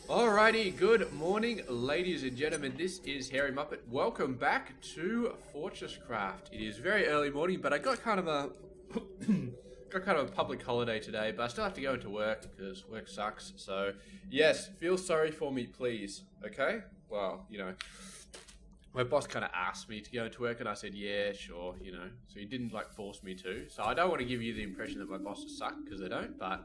Alrighty, good morning, ladies and gentlemen. This is Hairymuppet. Welcome back to Fortress Craft. It is very early morning, but I got kind of a public holiday today, but I still have to go into work because work sucks. So, yes, feel sorry for me, please. Okay? Well, my boss kind of asked me to go into work, and I said, yeah, sure, So he didn't, force me to. So I don't want to give you the impression that my bosses suck, because they don't, but...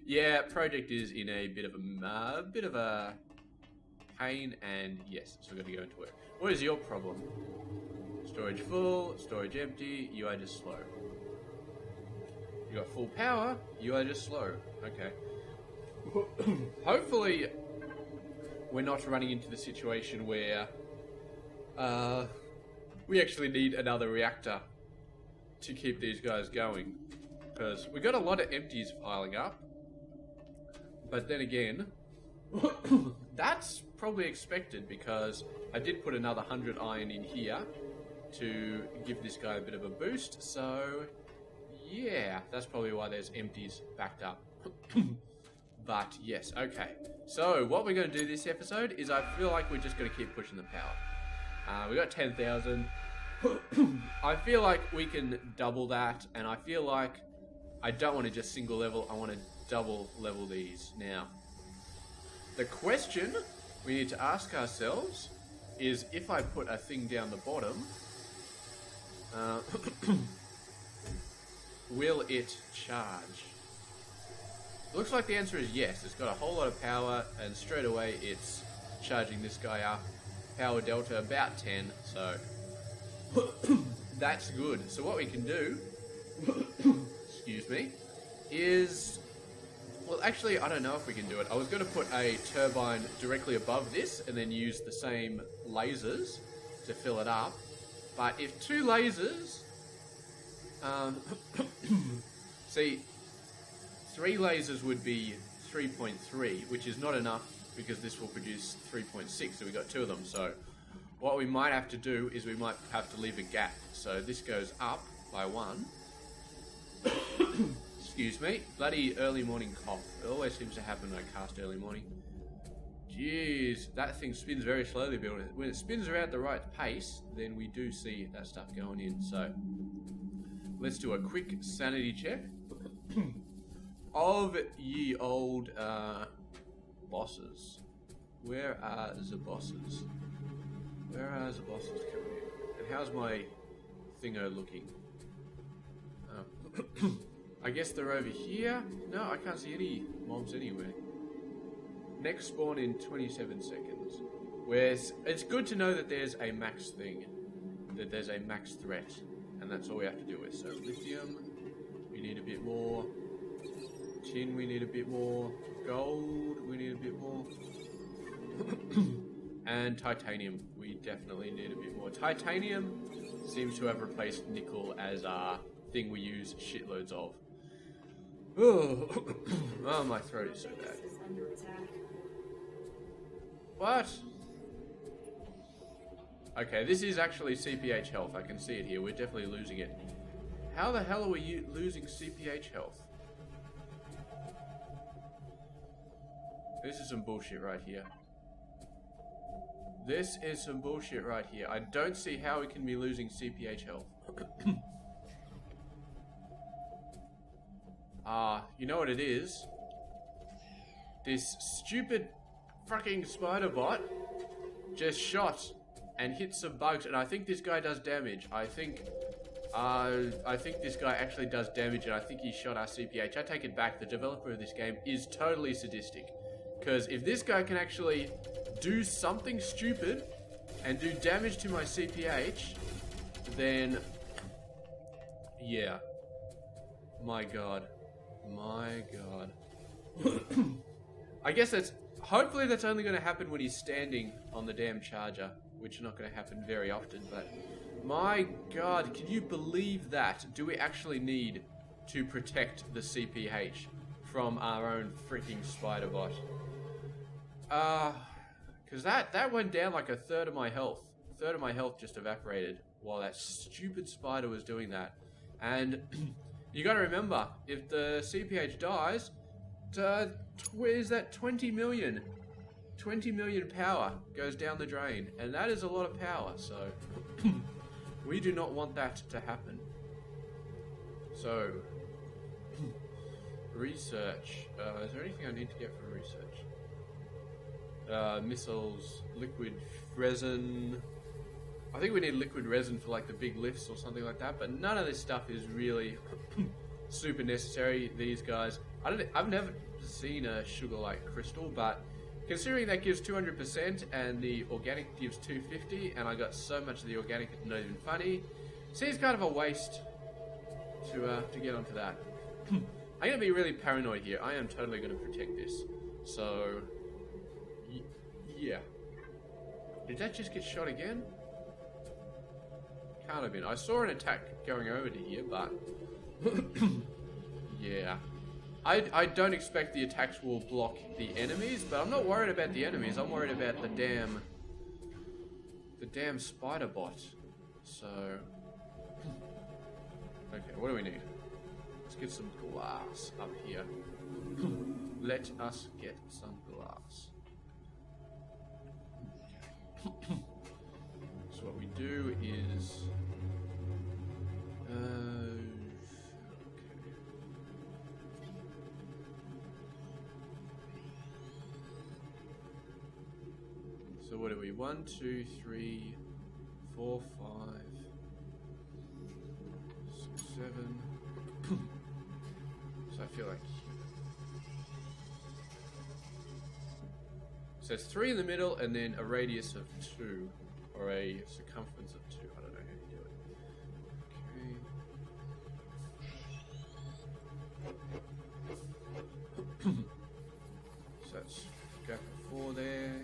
yeah, project is in a bit of a pain, and yes, so we've got to go into work. What is your problem? Storage full, storage empty, you are just slow. You got full power, you are just slow. Okay. Hopefully, we're not running into the situation where we actually need another reactor to keep these guys going. Because we got a lot of empties piling up. But then again, that's probably expected because I did put another 100 iron in here to give this guy a bit of a boost. So, yeah, that's probably why there's empties backed up. But yes, okay. So what we're going to do this episode is I feel like we're just going to keep pushing the power. We got 10,000. I feel like we can double that, and I feel like I don't want to just single level, I want to double level these. Now, the question we need to ask ourselves is if I put a thing down the bottom, will it charge? Looks like the answer is yes. It's got a whole lot of power, and straight away it's charging this guy up. Power delta about 10, so that's good. So what we can do, excuse me, is, well, actually, I don't know if we can do it. I was going to put a turbine directly above this and then use the same lasers to fill it up. But if two lasers, see, 3 lasers would be 3.3, which is not enough because this will produce 3.6, so we got 2 of them. So what we might have to do is we might have to leave a gap. So this goes up by 1. Excuse me, bloody early morning cough. It always seems to happen when I cast early morning. Jeez, that thing spins very slowly, but when it spins around the right pace, then we do see that stuff going in. So, let's do a quick sanity check of ye old bosses. Where are the bosses? Where are the bosses coming in? And how's my thingo looking? I guess they're over here. No, I can't see any mobs anywhere. Next spawn in 27 seconds. Whereas it's good to know that there's a max thing. That there's a max threat. And that's all we have to do with. So lithium, we need a bit more. Tin, we need a bit more. Gold, we need a bit more. And titanium, we definitely need a bit more. Titanium seems to have replaced nickel as our thing we use shitloads of. Oh, my throat is so bad. What? Okay, this is actually CPH health. I can see it here. We're definitely losing it. How the hell are we losing CPH health? This is some bullshit right here. This is some bullshit right here. I don't see how we can be losing CPH health. You know what it is? This stupid fucking spider bot just shot and hit some bugs, and I think this guy does damage. I think this guy actually does damage, and I think he shot our CPH. I take it back. The developer of this game is totally sadistic. Because if this guy can actually do something stupid and do damage to my CPH, then yeah. My god. My god. I guess hopefully that's only going to happen when he's standing on the damn charger, which is not going to happen very often, but my god, can you believe that? Do we actually need to protect the CPH from our own freaking spider bot? Because that went down like a third of my health. A third of my health just evaporated while that stupid spider was doing that. And you got to remember, if the CPH dies, is that 20 million 20 million power goes down the drain, and that is a lot of power, so we do not want that to happen. So, research. Is there anything I need to get from research? Missiles, liquid resin. I think we need liquid resin for like the big lifts or something like that, but none of this stuff is really super necessary. These guys, I've never seen a sugar-like crystal, but considering that gives 200% and the organic gives 250, and I got so much of the organic it's not even funny. Seems kind of a waste to get onto that. I'm gonna be really paranoid here. I am totally gonna protect this. So, yeah. Did that just get shot again? Can't have been. I saw an attack going over to here, but yeah. I don't expect the attacks will block the enemies, but I'm not worried about the enemies. I'm worried about the damn spider bot. So, okay, what do we need? Let's get some glass up here. Let us get some glass. So what we do is so what do we? 1, 2, 3, 4, 5, 6, 7. So I feel like so it's 3 in the middle and then a radius of 2 or a circumference of 2. I don't know how you do it. Okay. So that's gap of 4 there.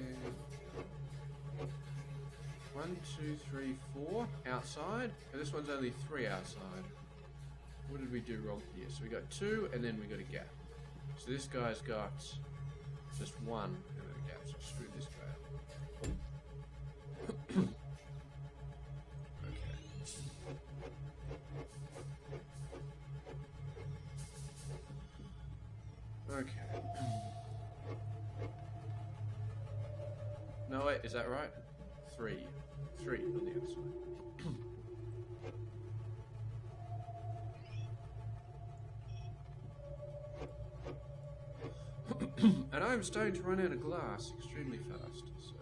1, 2, 3, 4 outside, and this one's only 3 outside. What did we do wrong here? So we got 2, and then we got a gap. So this guy's got just 1 and then a gap. So screw this guy up. Okay. Okay. No wait, is that right? 3 on the outside. And I'm starting to run out of glass extremely fast, so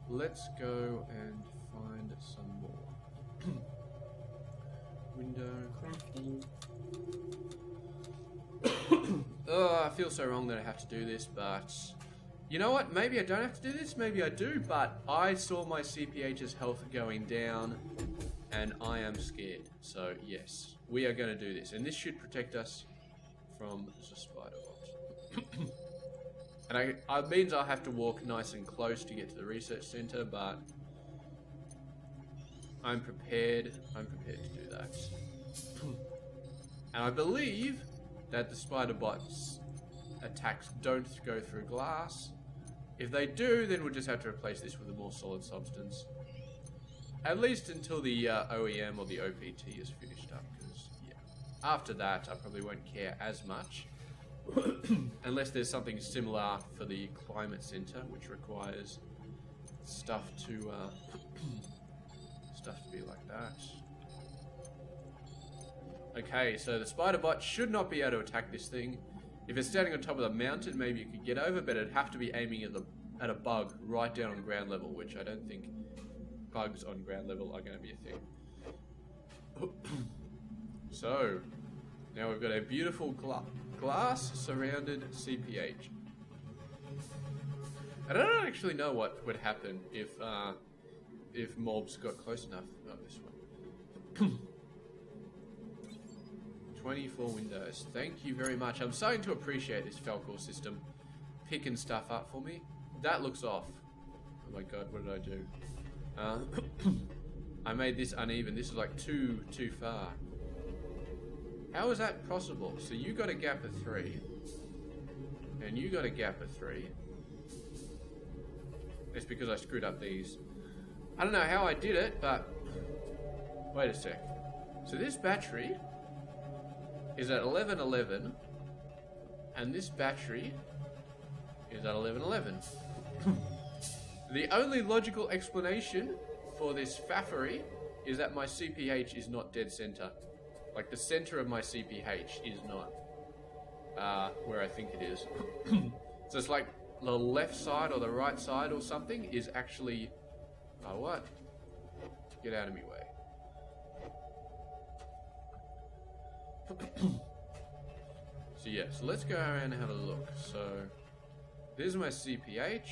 let's go and find some more. Window. Oh, I feel so wrong that I have to do this, but you know what? Maybe I don't have to do this, maybe I do, but I saw my CPH's health going down, and I am scared. So, yes, we are going to do this, and this should protect us from the spider bot. And it means I'll have to walk nice and close to get to the research center, but I'm prepared to do that. And I believe that the spider bot's attacks don't go through glass. If they do, then we'll just have to replace this with a more solid substance. At least until the OEM or the OPT is finished up, because yeah, after that I probably won't care as much. Unless there's something similar for the climate center, which requires stuff to be like that. Okay, so the spider bot should not be able to attack this thing. If it's standing on top of the mountain, maybe it could get over, but it'd have to be aiming at a bug right down on ground level, which I don't think bugs on ground level are going to be a thing. So, now we've got a beautiful glass surrounded CPH. And I don't actually know what would happen if mobs got close enough. Not this one. 24 windows. Thank you very much. I'm starting to appreciate this Falcor system picking stuff up for me. That looks off. Oh my god, what did I do? I made this uneven. This is like too far. How is that possible? So you got a gap of 3. And you got a gap of 3. It's because I screwed up these. I don't know how I did it, but... Wait a sec. So this battery is at 1111, and this battery is at 1111. The only logical explanation for this faffery is that my CPH is not dead center. Like, the center of my CPH is not where I think it is. So it's like the left side or the right side or something is actually... Oh, what? Get out of my way. So yeah, so let's go around and have a look. So, this is my CPH.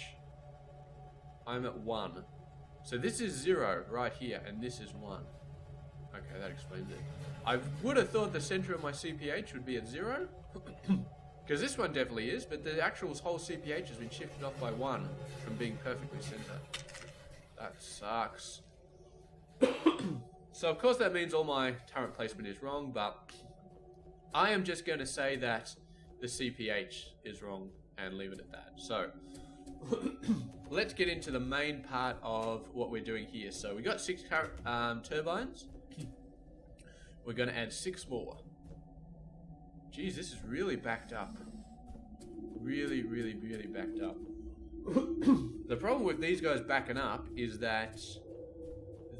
I'm at 1. So this is 0 right here, and this is 1. Okay, that explains it. I would have thought the center of my CPH would be at 0. Because this one definitely is, but the actual whole CPH has been shifted off by 1 from being perfectly centered. That sucks. So of course that means all my turret placement is wrong, but I am just going to say that the CPH is wrong and leave it at that. So, let's get into the main part of what we're doing here. So we got 6 turbines. We're going to add 6 more. Jeez, this is really backed up. Really backed up. The problem with these guys backing up is that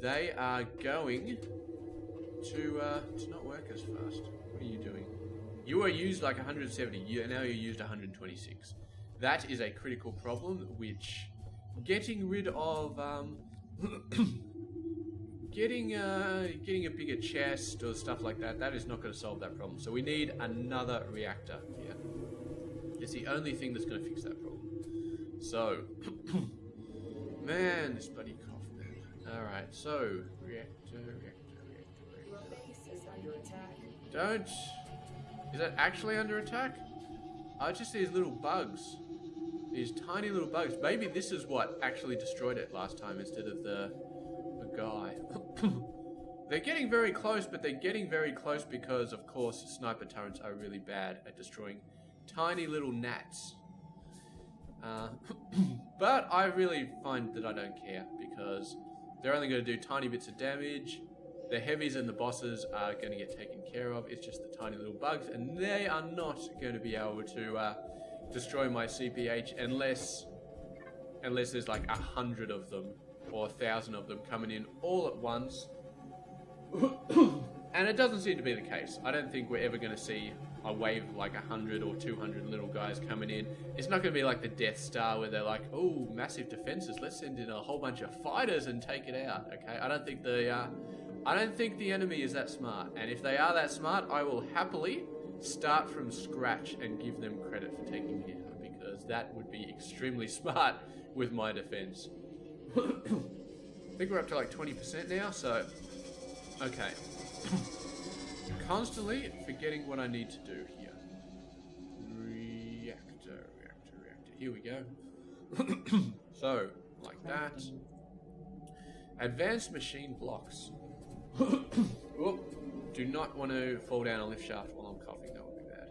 they are going to not work as fast. What are you doing? You are used like 170. Now you're used 126. That is a critical problem, which getting rid of getting a bigger chest or stuff like that, that is not going to solve that problem. So we need another reactor here. It's the only thing that's going to fix that problem. So, man, this bloody cough, man. Alright, so, reactor. Don't... Is that actually under attack? Oh, just these little bugs. These tiny little bugs. Maybe this is what actually destroyed it last time instead of the guy. They're getting very close, but they're getting very close because, of course, sniper turrets are really bad at destroying tiny little gnats. But I really find that I don't care because they're only going to do tiny bits of damage. The heavies and the bosses are going to get taken care of. It's just the tiny little bugs, and they are not going to be able to destroy my CPH unless there's like 100 of them or 1,000 of them coming in all at once. And it doesn't seem to be the case. I don't think we're ever going to see a wave of like 100 or 200 little guys coming in. It's not going to be like the Death Star where they're like, oh, massive defenses, let's send in a whole bunch of fighters and take it out. Okay, I don't think the enemy is that smart. And if they are that smart, I will happily start from scratch and give them credit for taking me out, because that would be extremely smart with my defense. I think we're up to like 20% now, so okay. Constantly forgetting what I need to do here. Reactor. Here we go. So, like that. Advanced machine blocks. Whoop. Do not want to fall down a lift shaft while I'm coughing. That would be bad.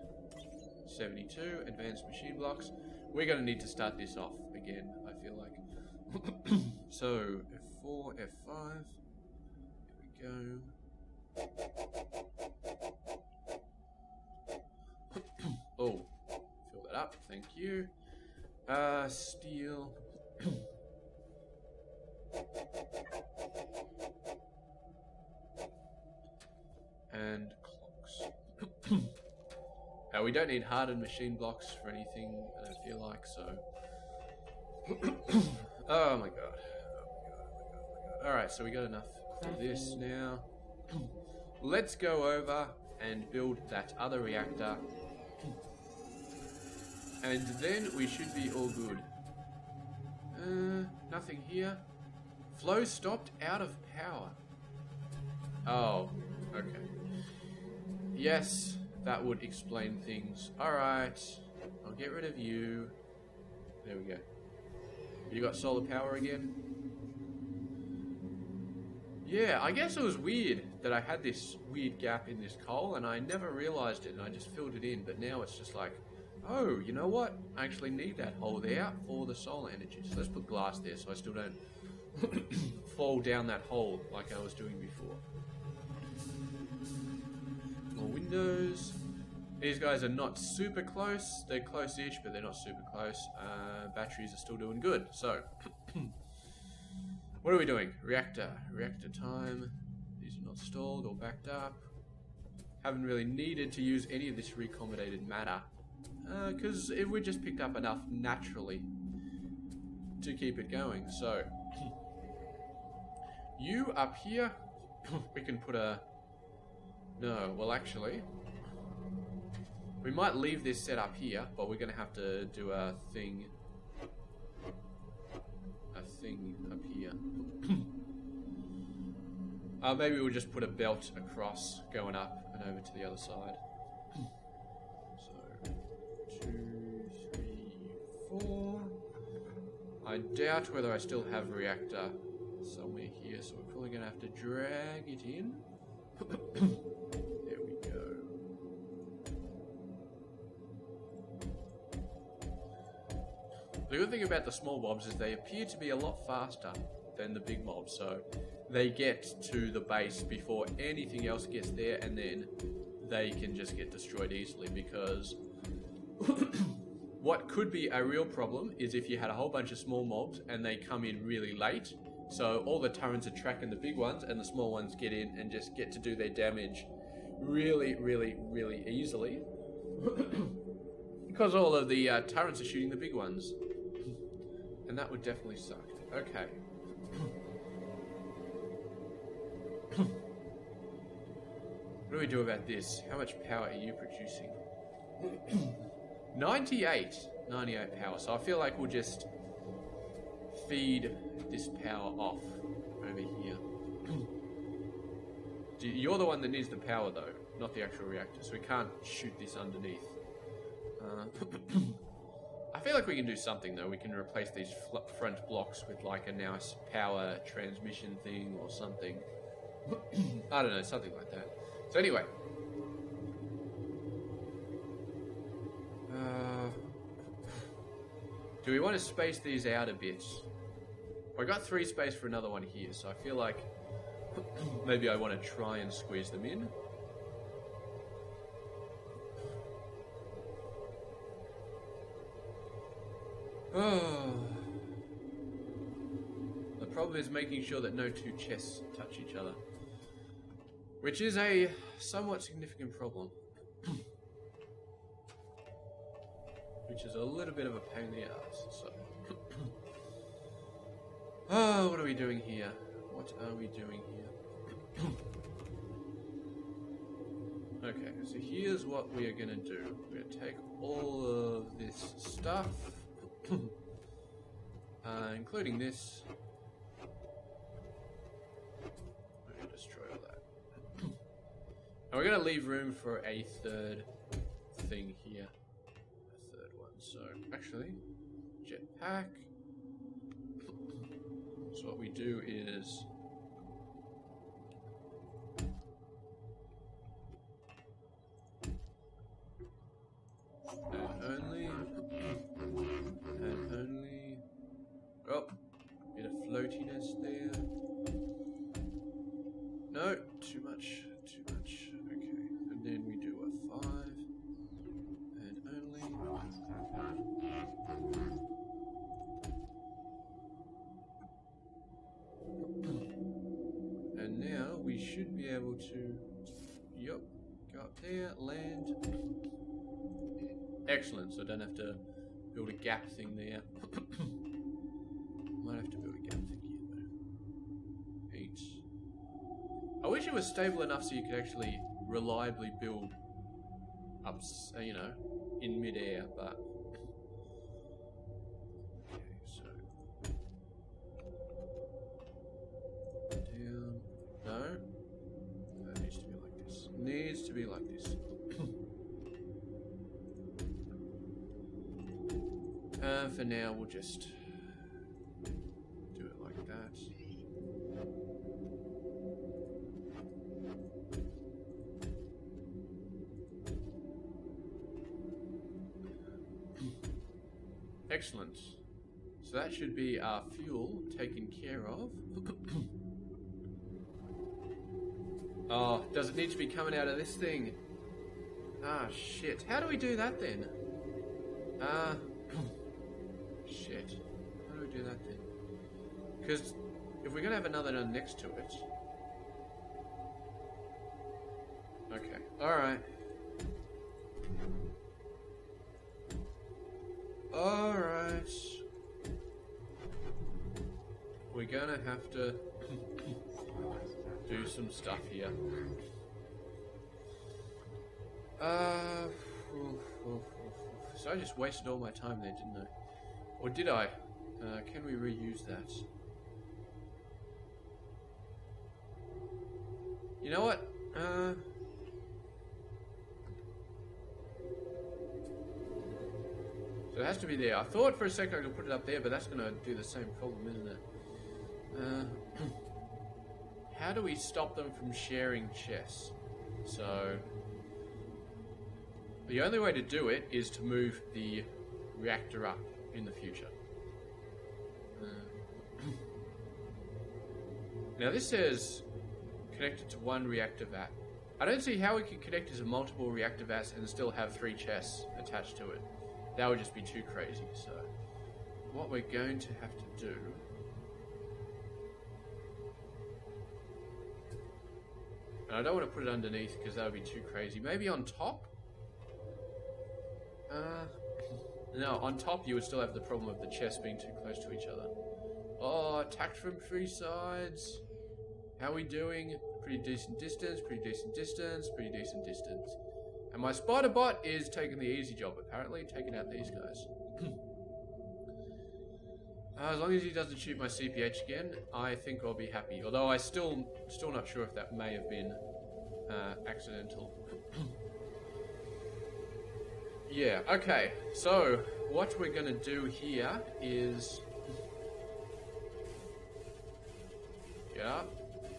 72. Advanced machine blocks. We're going to need to start this off again, I feel like. So, F4, F5. Here we go. Oh, fill that up. Thank you. Steel. And clocks. We don't need hardened machine blocks for anything, I feel like, so. Oh my god. Alright, so we got enough for this now. Let's go over and build that other reactor. And then we should be all good. Nothing here. Flow stopped out of power. Oh, okay. Yes, that would explain things. Alright, I'll get rid of you. There we go. You got solar power again? Yeah, I guess it was weird that I had this weird gap in this coal and I never realized it and I just filled it in, but now it's just like, oh, you know what? I actually need that hole there for the solar energy. So let's put glass there so I still don't fall down that hole like I was doing before. More windows. These guys are not super close. They're close-ish, but they're not super close. Batteries are still doing good. So, what are we doing? Reactor time. These are not stalled or backed up. Haven't really needed to use any of this recombinated matter. Because we just picked up enough naturally to keep it going. So, you up here, we can put a... No, well actually, we might leave this set up here, but we're going to have to do a thing up here. Maybe we'll just put a belt across, going up and over to the other side. So, 2, 3, 4. I doubt whether I still have a reactor somewhere here, so we're probably going to have to drag it in. There we go. The good thing about the small mobs is they appear to be a lot faster than the big mobs, so they get to the base before anything else gets there, and then they can just get destroyed easily, because what could be a real problem is if you had a whole bunch of small mobs and they come in really late, so all the turrets are tracking the big ones and the small ones get in and just get to do their damage really easily because all of the turrets are shooting the big ones, and that would definitely suck. Okay. What do we do about this? How much power are you producing? 98 power, so I feel like we'll just feed this power off over here. You're the one that needs the power though, not the actual reactor, so we can't shoot this underneath. I feel like we can do something though. We can replace these front blocks with like a nice power transmission thing or something. I don't know, something like that. So anyway, do we want to space these out a bit? I got 3 space for another one here, so I feel like maybe I want to try and squeeze them in. Oh. The problem is making sure that no 2 chests touch each other, which is a somewhat significant problem. Which is a little bit of a pain in the ass, so... Oh, what are we doing here? What are we doing here? Okay, so here's what we are going to do. We're going to take all of this stuff, including this. We're going to destroy all that. And we're going to leave room for a third thing here. A third one. So, actually, jetpack. So what we do is and only, oh, bit of floatiness there. No, too much, okay. And then we do a 5 and only. And now we should be able to, yep, go up there, land. Excellent, so I don't have to build a gap thing there. Might have to build a gap thing here though. 8. I wish it was stable enough so you could actually reliably build up, you know, in midair, but... Needs to be like this. For now, we'll just do it like that. Excellent. So that should be our fuel taken care of. Oh, does it need to be coming out of this thing? Ah, shit. How do we do that then? Shit. How do we do that then? Because if we're going to have another one next to it... Okay. Alright. Alright. We're going to have to do some stuff here. So I just wasted all my time there, didn't I? Or did I? Can we reuse that? You know what? So it has to be there. I thought for a second I could put it up there, but that's going to do the same problem, isn't it? How do we stop them from sharing chess? So... the only way to do it is to move the reactor up in the future. Now this says connected to one reactor vat. I don't see how we could connect it to multiple reactor vats and still have 3 chests attached to it. That would just be too crazy. So what we're going to have to do... and I don't want to put it underneath because that would be too crazy. Maybe on top? No, on top you would still have the problem of the chests being too close to each other. Oh, attacked from 3 sides. How are we doing? Pretty decent distance, pretty decent distance, pretty decent distance. And my spider bot is taking the easy job, apparently, taking out these guys. As long as he doesn't shoot my CPH again, I think I'll be happy. Although I still not sure if that may have been accidental. Yeah, okay. So, what we're going to do here is...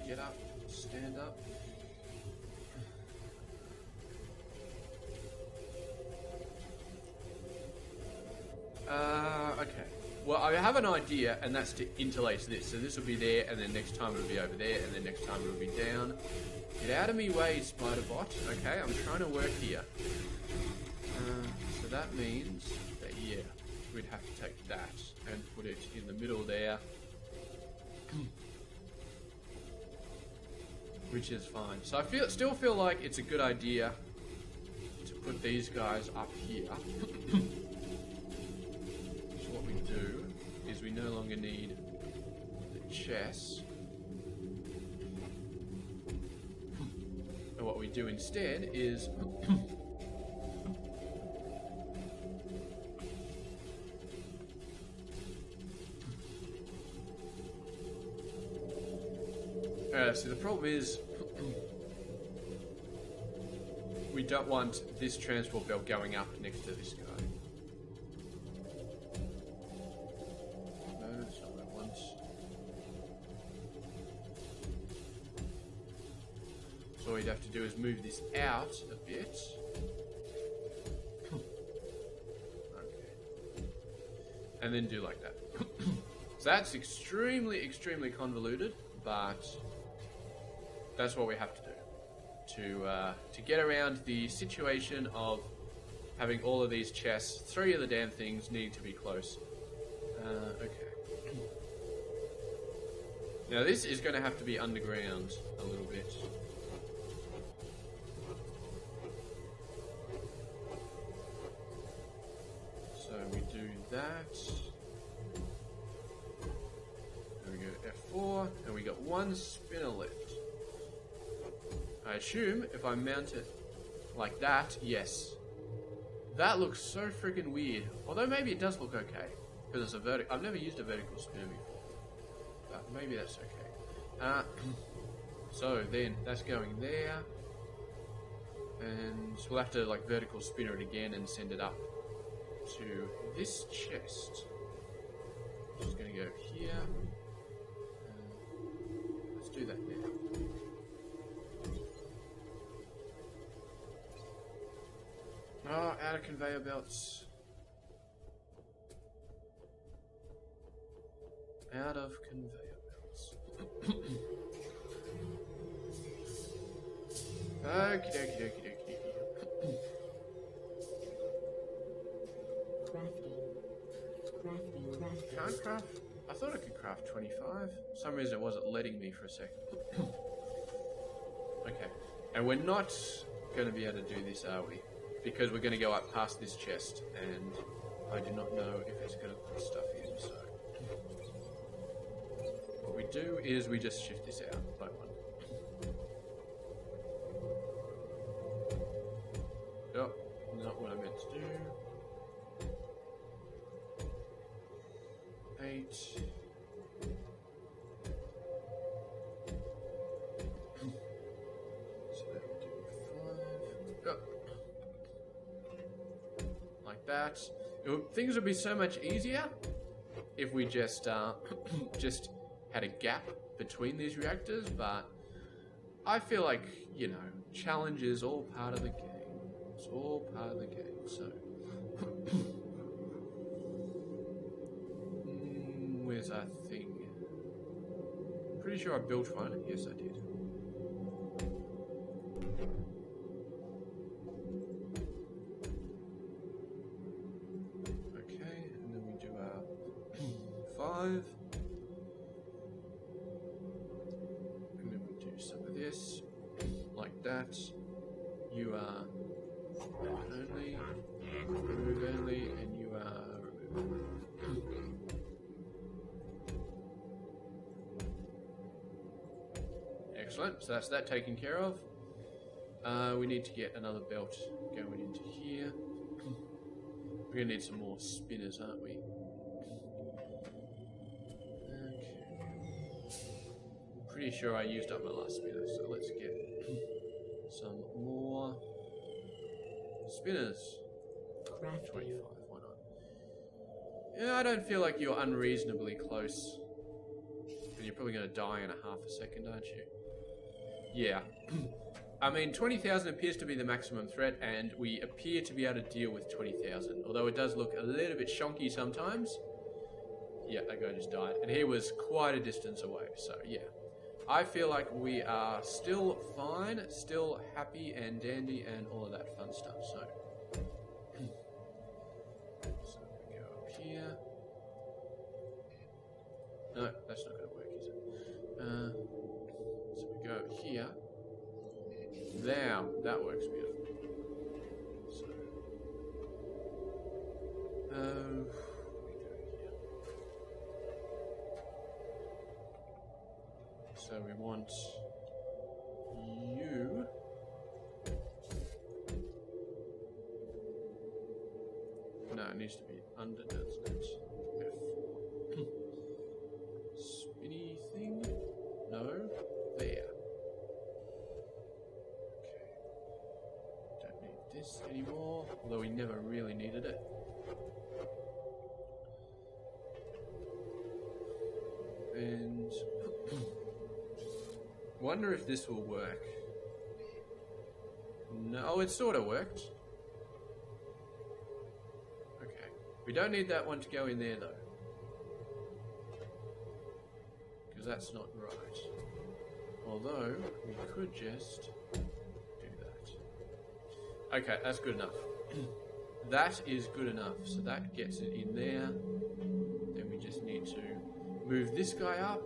get up, stand up. Okay. Well, I have an idea, and that's to interlace this. So this will be there, and then next time it'll be over there, and then next time it'll be down. Get out of me way, spider bot. Okay, I'm trying to work here. So that means that, yeah, we'd have to take that and put it in the middle there. Which is fine. So I still feel like it's a good idea to put these guys up here. So what we do is we no longer need the chest. And what we do instead is... so the problem is we don't want this transport belt going up next to this guy. No, that's not what I want. So all we'd have to do is move this out a bit. Okay. And then do like that. So that's extremely convoluted, but that's what we have to do to get around the situation of having all of these chests, 3 of the damn things needing to be close. Okay. Now this is going to have to be underground a little bit. So we do that. There we go, F4, and we got 1 spinner left. I assume if I mount it like that, yes. That looks so freaking weird. Although maybe it does look okay. Because it's a vertical. I've never used a vertical spinner before. But maybe that's okay. So then that's going there. And we'll have to like vertical spinner it again and send it up to this chest. Just going to go here. Let's do that now. Oh, out of conveyor belts. Out of conveyor belts. Okie dokie. Can't craft? I thought I could craft 25. For some reason it wasn't letting me for a second. Okay. And we're not going to be able to do this, are we? Because we're going to go up past this chest, and I do not know if it's going to put stuff in, so... What we do is we just shift this out by one. Oh, not what I meant to do. 8. So that will do 5. Oh. Like that. Things would be so much easier if we just just had a gap between these reactors, but I feel like, you know, challenge is all part of the game. It's all part of the game, so... Where's our thing? Pretty sure I built one. Yes, I did. Okay, and then we do our 5. And then we do some of this, like that. You are only, remove only, and you are remove. Excellent, so that's that taken care of. We need to get another belt going into here. We're going to need some more spinners, aren't we? Okay. I'm pretty sure I used up my last spinner, so let's get some more spinners. 25, why not? Yeah, I don't feel like you're unreasonably close. And you're probably going to die in a half a second, aren't you? Yeah. I mean, 20,000 appears to be the maximum threat, and we appear to be able to deal with 20,000. Although it does look a little bit shonky sometimes. Yeah, that guy just died. And he was quite a distance away, so yeah. I feel like we are still fine, still happy and dandy and all of that fun stuff, so... So we go up here. No, that's not going to work, is it? So we go here. Now, that works beautiful. So, we go here. So we want you. No, it needs to be under, doesn't it? F4. Spinny thing? No. There. This anymore, although we never really needed it. And wonder if this will work. No, it sort of worked. Okay, we don't need that one to go in there though, because that's not right. Although we could just. Okay, that's good enough. That is good enough. So that gets it in there. Then we just need to move this guy up.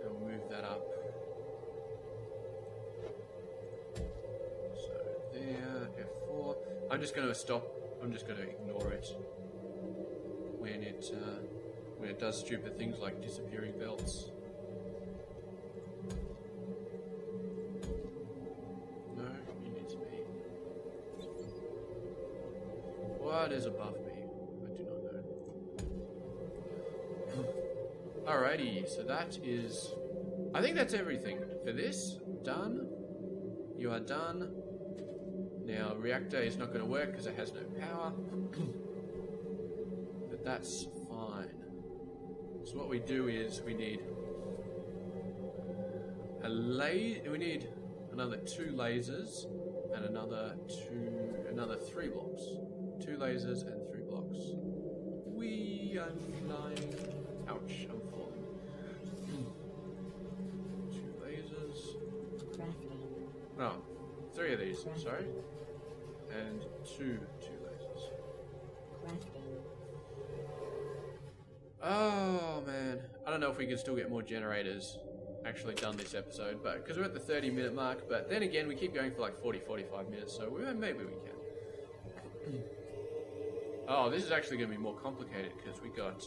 And we'll move that up. So there, F4. I'm just going to stop. I'm just going to ignore it when it does stupid things like disappearing belts. What is above me? I do not know. Alrighty, so that is... I think that's everything for this. Done. You are done. Now, reactor is not going to work because it has no power. But that's fine. So what we do is we need we need another 2 lasers and another 3 blocks. 2 lasers and 3 blocks. Whee! I'm flying. Ouch! I'm falling. 2 lasers. Oh, 3 of these. Sorry. And two lasers. Oh, man. I don't know if we can still get more generators actually done this episode, but because we're at the 30-minute mark, but then again, we keep going for like 40-45 minutes, so maybe we can. Oh, this is actually going to be more complicated because we got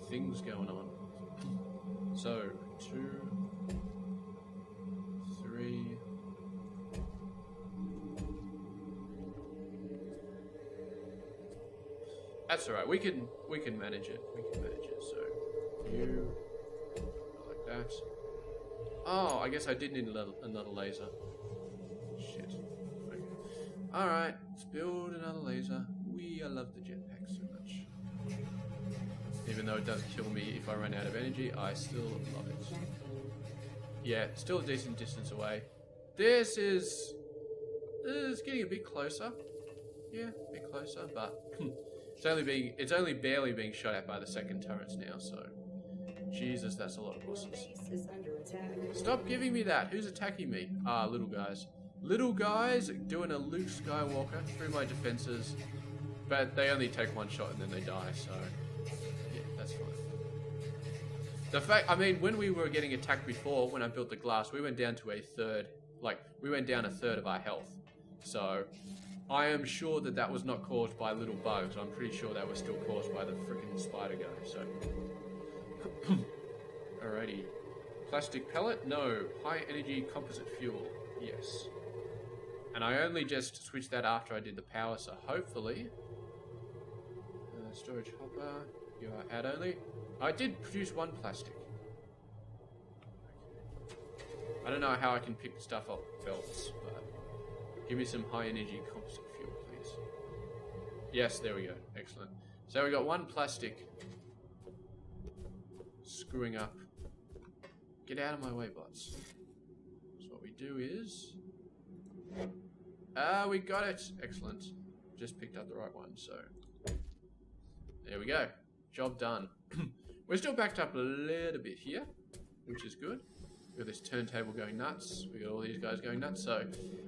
things going on. So, 2, 3. That's alright, we can manage it. So, you like that. Oh, I guess I did need another laser. Shit. Okay. Alright, let's build another laser. I love the jetpack so much. Even though it does kill me if I run out of energy, I still love it. Yeah, still a decent distance away. This is getting a bit closer. Yeah, a bit closer, but it's only barely being shot at by the second turrets now, so Jesus, that's a lot of bosses. Stop giving me that. Who's attacking me? Ah, little guys. Little guys doing a Luke Skywalker through my defenses. But they only take one shot and then they die, so yeah, that's fine. The fact, I mean, when we were getting attacked before, when I built the glass, we went down to a third of our health. So I am sure that was not caused by little bugs. I'm pretty sure that was still caused by the freaking spider guy, so. Alrighty. Plastic pellet? No. High energy composite fuel. Yes. And I only just switched that after I did the power, so hopefully... storage hopper, you are add only. I did produce one plastic. I don't know how I can pick stuff off belts, but give me some high energy composite fuel, please. Yes, there we go. Excellent. So we got one plastic. Screwing up. Get out of my way, bots. So what we do is... we got it. Excellent. Just picked up the right one, so... There we go. Job done. We're still backed up a little bit here, which is good. We've got this turntable going nuts. We've got all these guys going nuts. So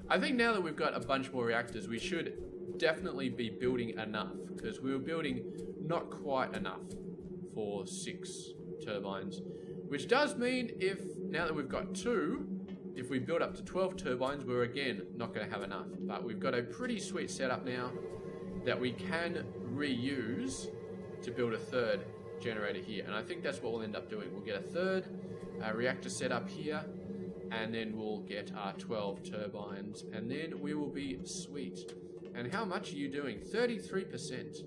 I think now that we've got a bunch more reactors, we should definitely be building enough, because we were building not quite enough for 6 turbines, which does mean now that we've got 2, if we build up to 12 turbines, we're again not going to have enough. But we've got a pretty sweet setup now that we can reuse to build a 3rd generator here, and I think that's what we'll end up doing. We'll get a 3rd reactor set up here, and then we'll get our 12 turbines, and then we will be sweet. And how much are you doing? 33%.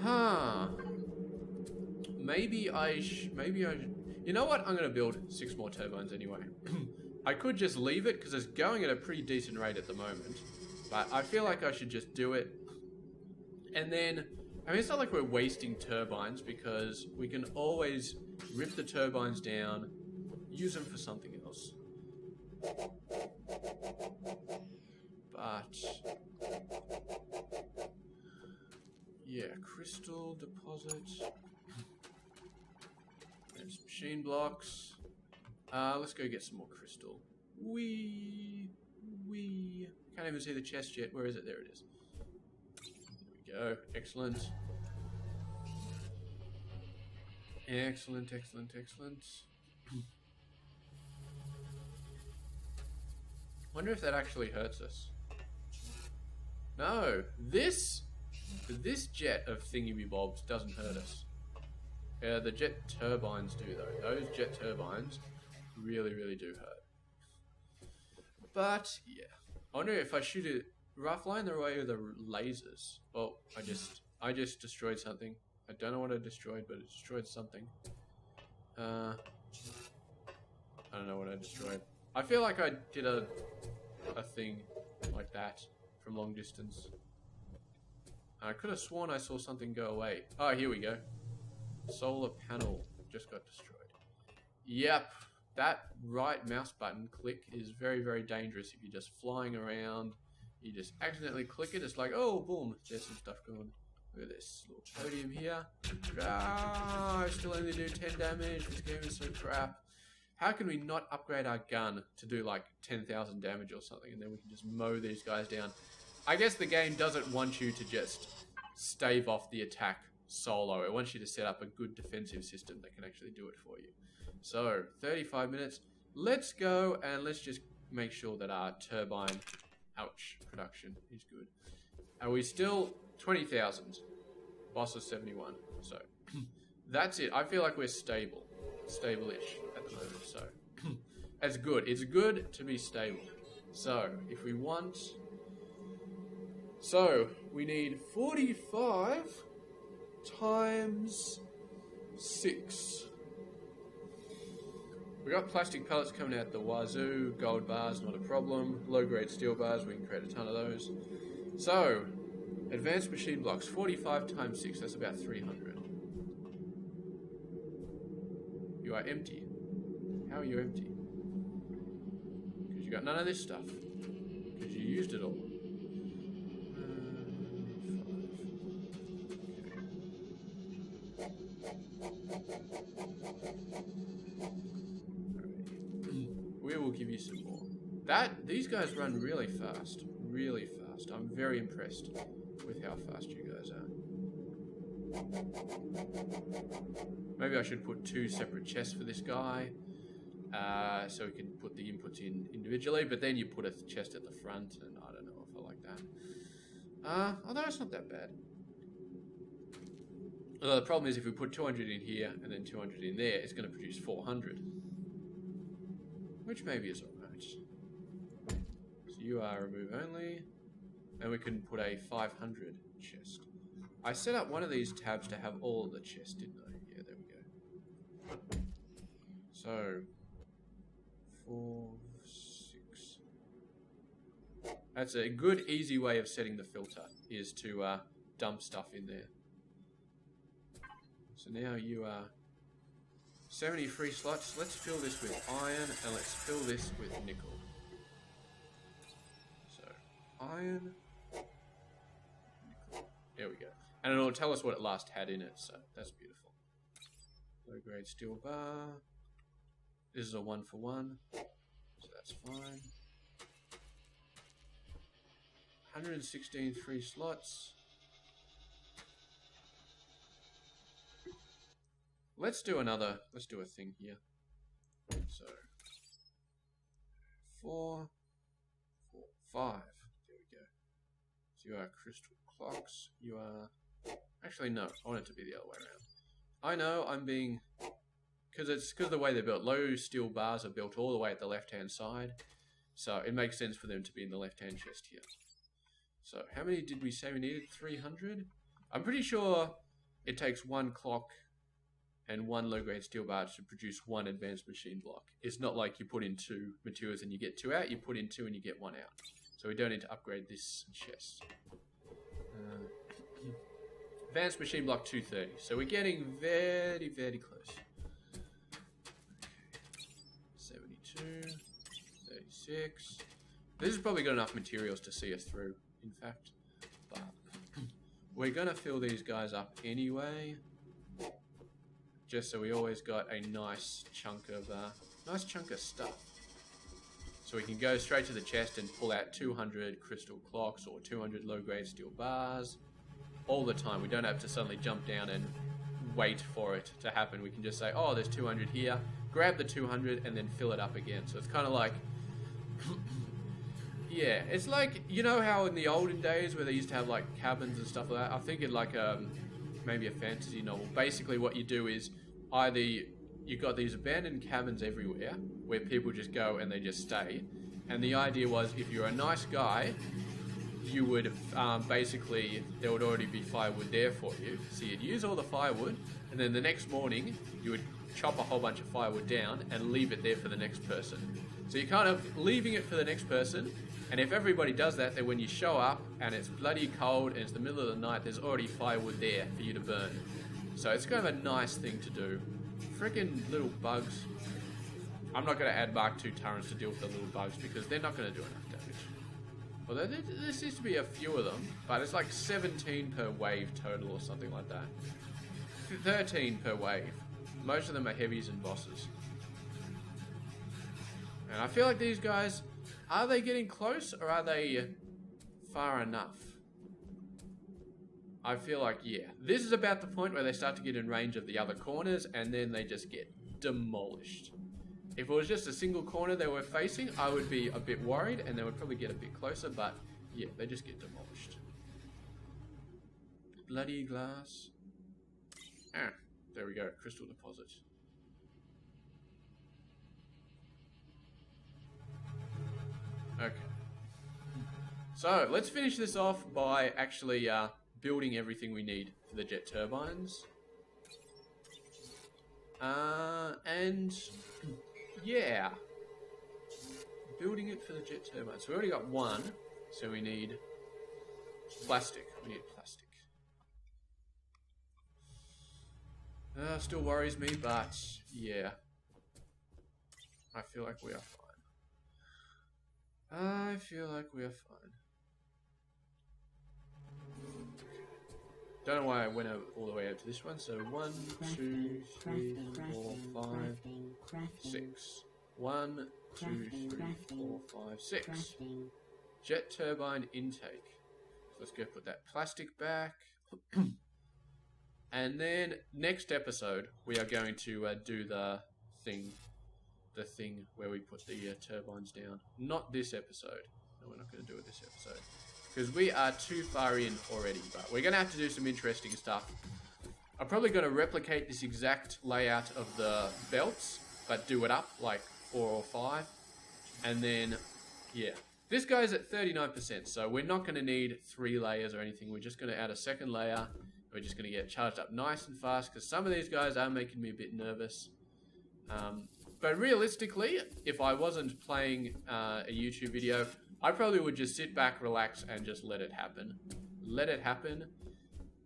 Huh. Maybe I you know what? I'm going to build 6 more turbines anyway. I could just leave it because it's going at a pretty decent rate at the moment, but I feel like I should just do it. And then, I mean, it's not like we're wasting turbines because we can always rip the turbines down, use them for something else. But, yeah, crystal deposit. There's machine blocks. Let's go get some more crystal. Can't even see the chest yet. Where is it? There it is. There we go. Excellent. Excellent, excellent, excellent. Wonder if that actually hurts us. No, this jet of thingy-bobs doesn't hurt us. Yeah, the jet turbines do though. Those jet turbines really, really do hurt. But yeah, I wonder if I shoot it rough line the way with the lasers. Oh, I just destroyed something. I don't know what I destroyed, but it destroyed something. I don't know what I destroyed. I feel like I did a thing like that from long distance. I could have sworn I saw something go away. Oh, here we go. Solar panel just got destroyed. Yep, that right mouse button click is very, very dangerous if you're just flying around. You just accidentally click it, it's like, oh, boom, there's some stuff going. Look at this little podium here. Ah, I still only do 10 damage. This game is so crap. How can we not upgrade our gun to do like 10,000 damage or something, and then we can just mow these guys down? I guess the game doesn't want you to just stave off the attack solo. It wants you to set up a good defensive system that can actually do it for you. So, 35 minutes. Let's go and let's just make sure that our turbine, production is good. Are we still 20,000? Boss is 71. So, that's it. I feel like we're stable. Stable-ish at the moment, so. That's good. It's good to be stable. So, if we want... So, we need 45 times 6. We got plastic pellets coming out the wazoo. Gold bars, not a problem. Low-grade steel bars, we can create a ton of those. So, advanced machine blocks, 45 times 6, that's about 300. You are empty. How are you empty? Because you got none of this stuff. Because you used it all. We will give you some more. These guys run really fast. Really fast. I'm very impressed with how fast you guys are. Maybe I should put 2 separate chests for this guy. So we can put the inputs in individually, but then you put a chest at the front, and I don't know if I like that. Although it's not that bad. Although the problem is if we put 200 in here and then 200 in there, it's going to produce 400. Which maybe is alright. So you are remove only. And we can put a 500 chest. I set up one of these tabs to have all of the chests, didn't I? Yeah, there we go. So, 4, 6. That's a good, easy way of setting the filter, is to dump stuff in there. So now you are 70 free slots. Let's fill this with iron, and let's fill this with nickel. So, iron, nickel. There we go. And it'll tell us what it last had in it, so that's beautiful. Low grade steel bar. This is a 1-for-1, so that's fine. 116 free slots. Let's do a thing here. So, 4, 4, 5. There we go. So you are crystal clocks. You are... Actually, no. I want it to be the other way around. I know I'm being... Because of the way they're built. Low steel bars are built all the way at the left-hand side. So it makes sense for them to be in the left-hand chest here. So how many did we say we needed? 300? I'm pretty sure it takes 1 clock and 1 low-grade steel bar to produce 1 advanced machine block. It's not like you put in 2 materials and you get 2 out. You put in 2 and you get 1 out. So we don't need to upgrade this chest. Advanced machine block 230. So we're getting very, very close. Okay. 72, 36. This has probably got enough materials to see us through, in fact. But we're going to fill these guys up anyway. Just so we always got a nice chunk of stuff. So we can go straight to the chest and pull out 200 crystal clocks or 200 low-grade steel bars all the time. We don't have to suddenly jump down and wait for it to happen. We can just say, oh, there's 200 here, grab the 200 and then fill it up again. So it's kind of like, yeah, it's like, you know how in the olden days where they used to have like cabins and stuff like that? I think in like maybe a fantasy novel. Basically what you do is either you've got these abandoned cabins everywhere where people just go and they just stay. And the idea was if you're a nice guy, you would basically, there would already be firewood there for you. So you'd use all the firewood and then the next morning you would chop a whole bunch of firewood down and leave it there for the next person. So you're kind of leaving it for the next person. And if everybody does that, then when you show up and it's bloody cold and it's the middle of the night, there's already firewood there for you to burn. So it's kind of a nice thing to do. Freaking little bugs. I'm not going to add Mark II turrets to deal with the little bugs because they're not going to do enough damage. Although there seems to be a few of them, but it's like 17 per wave total or something like that. 13 per wave. Most of them are heavies and bosses. And I feel like these guys, are they getting close or are they far enough? I feel like, yeah, this is about the point where they start to get in range of the other corners, and then they just get demolished. If it was just a single corner they were facing, I would be a bit worried, and they would probably get a bit closer, but yeah, they just get demolished. Bloody glass. Ah, there we go, crystal deposit. Okay. So, let's finish this off by actually building everything we need for the jet turbines. And yeah, building it for the jet turbines. So we already got one, so we need plastic. We need plastic. Still worries me, but yeah, I feel like we are fine. I feel like we are fine. Don't know why I went all the way out to this one. So 1, 2, 3, 4, 5, 6. 1, 2, 3, 4, 5, 6. Jet turbine intake. So let's go put that plastic back. And then next episode we are going to do the thing where we put the turbines down. Not this episode. No, we're not going to do it this episode. Because we are too far in already, but we're going to have to do some interesting stuff. I'm probably going to replicate this exact layout of the belts, but do it up like 4 or 5. And then, yeah. This guy's at 39%, so we're not going to need 3 layers or anything. We're just going to add a second layer. We're just going to get charged up nice and fast, because some of these guys are making me a bit nervous. But realistically, if I wasn't playing a YouTube video, I probably would just sit back, relax, and just let it happen. Let it happen.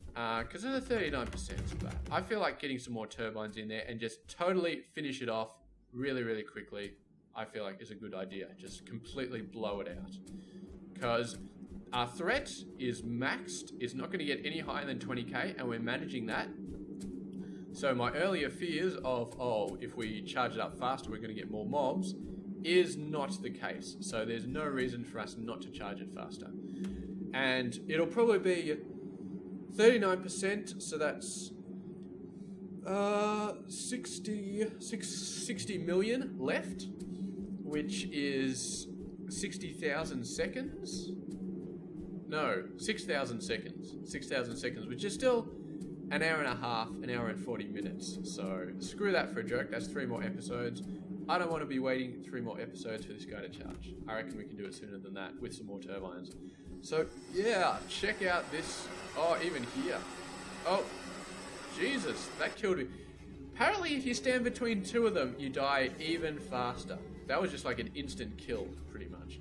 Because it's a 39%, but I feel like getting some more turbines in there and just totally finish it off really, really quickly, I feel like is a good idea. Just completely blow it out. Because our threat is maxed. It's not going to get any higher than 20k, and we're managing that. So my earlier fears of, oh, if we charge it up faster, we're going to get more mobs, is not the case. So there's no reason for us not to charge it faster. And it'll probably be 39%, so that's 60 million left, which is 60,000 seconds. No, 6,000 seconds. 6,000 seconds, which is still an hour and a half, an hour and 40 minutes. So screw that for a joke. That's 3 more episodes. I don't want to be waiting 3 more episodes for this guy to charge. I reckon we can do it sooner than that with some more turbines. So yeah, check out this. Oh, even here. Oh, Jesus, that killed me. Apparently if you stand between 2 of them, you die even faster. That was just like an instant kill, pretty much.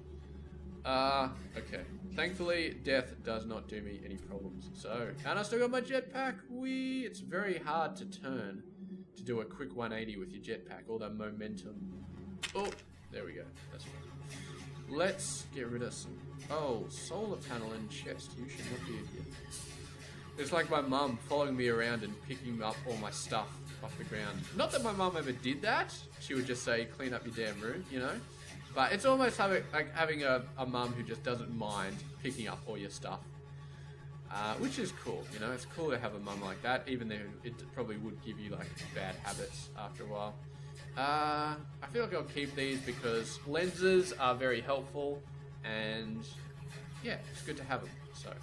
Okay. Thankfully, death does not do me any problems. So, and I still got my jetpack. It's very hard to turn to do a quick 180 with your jetpack. All that momentum. Oh, there we go. That's fine. Let's get rid of some... Oh, solar panel and chest. You should not be here. It's like my mum following me around and picking up all my stuff off the ground. Not that my mum ever did that. She would just say, clean up your damn room, you know? But it's almost like having a mum who just doesn't mind picking up all your stuff. Which is cool, you know? It's cool to have a mum like that, even though it probably would give you, like, bad habits after a while. I feel like I'll keep these because lenses are very helpful, and yeah, it's good to have them, so.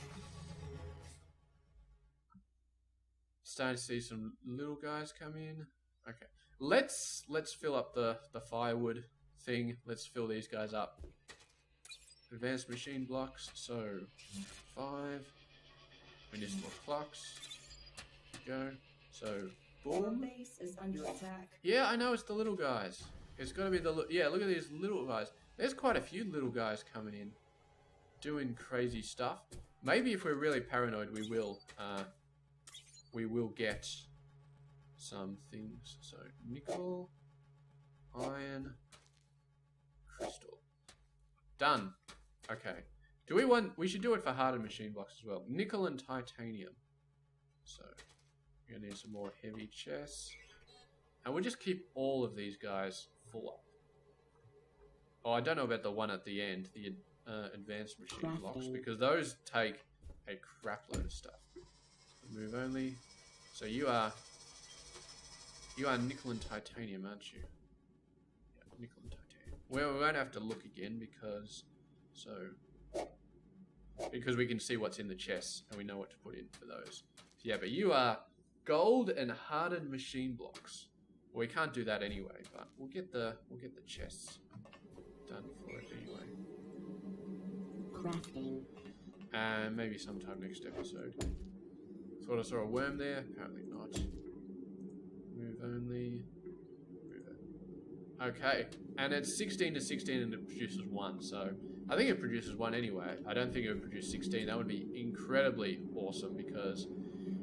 Starting to see some little guys come in. Okay, let's fill up the firewood thing. Let's fill these guys up. Advanced machine blocks. So 5. We need some more clocks. Go. So boom. Base is under attack. Yeah, I know it's the little guys. It's got to be the yeah. Look at these little guys. There's quite a few little guys coming in, doing crazy stuff. Maybe if we're really paranoid, we will get some things. So nickel, iron, crystal. Done. Okay. Do we want... We should do it for hardened machine blocks as well. Nickel and titanium. So, we're going to need some more heavy chests. And we'll just keep all of these guys full up. Oh, I don't know about the one at the end. The advanced machine blocks. Because those take a crap load of stuff. Move only. So you are nickel and titanium, aren't you? Yeah, nickel and titanium. Well, we won't have to look again because we can see what's in the chests and we know what to put in for those. Yeah, but you are gold and hardened machine blocks. Well, we can't do that anyway, but we'll get the chests done for it anyway. Crafting. And maybe sometime next episode. Thought I saw a worm there. Apparently not. Move only. Move it. Okay. And it's 16 to 16 and it produces 1. So I think it produces 1 anyway. I don't think it would produce 16. That would be incredibly awesome because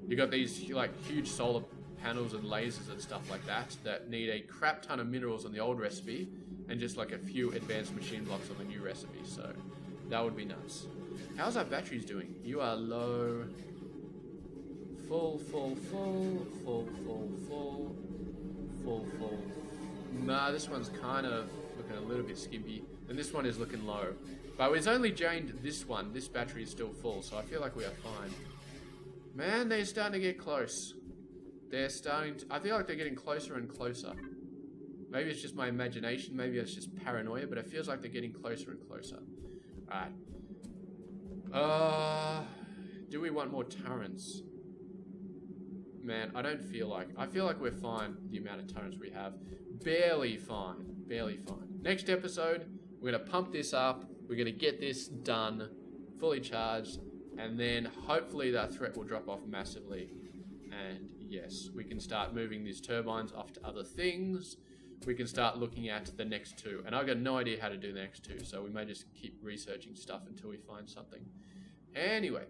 you got these like huge solar panels and lasers and stuff like that need a crap ton of minerals on the old recipe and just like a few advanced machine blocks on the new recipe. So that would be nuts. How's our batteries doing? You are low. Full. Nah, this one's kind of looking a little bit skimpy. And this one is looking low. But it's only drained this one. This battery is still full, so I feel like we are fine. Man, they're starting to get close. They're starting to... I feel like they're getting closer and closer. Maybe it's just my imagination. Maybe it's just paranoia, but it feels like they're getting closer and closer. Alright. Do we want more turrets? Man, I don't feel like... I feel like we're fine with the amount of turrets we have. Barely fine. Barely fine. Next episode, we're going to pump this up. We're going to get this done. Fully charged. And then hopefully that threat will drop off massively. And yes, we can start moving these turbines off to other things. We can start looking at the next 2. And I've got no idea how to do the next 2. So we may just keep researching stuff until we find something. Anyway,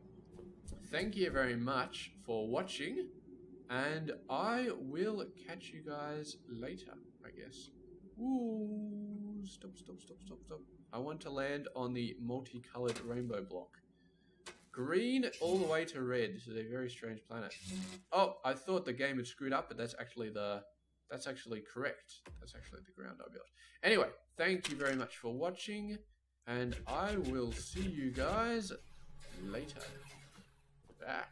thank you very much for watching. And I will catch you guys later, I guess. Ooh, stop. I want to land on the multicolored rainbow block. Green all the way to red. This is a very strange planet. Oh, I thought the game had screwed up, but that's actually correct. That's actually the ground I built. Anyway, thank you very much for watching, and I will see you guys later. Back.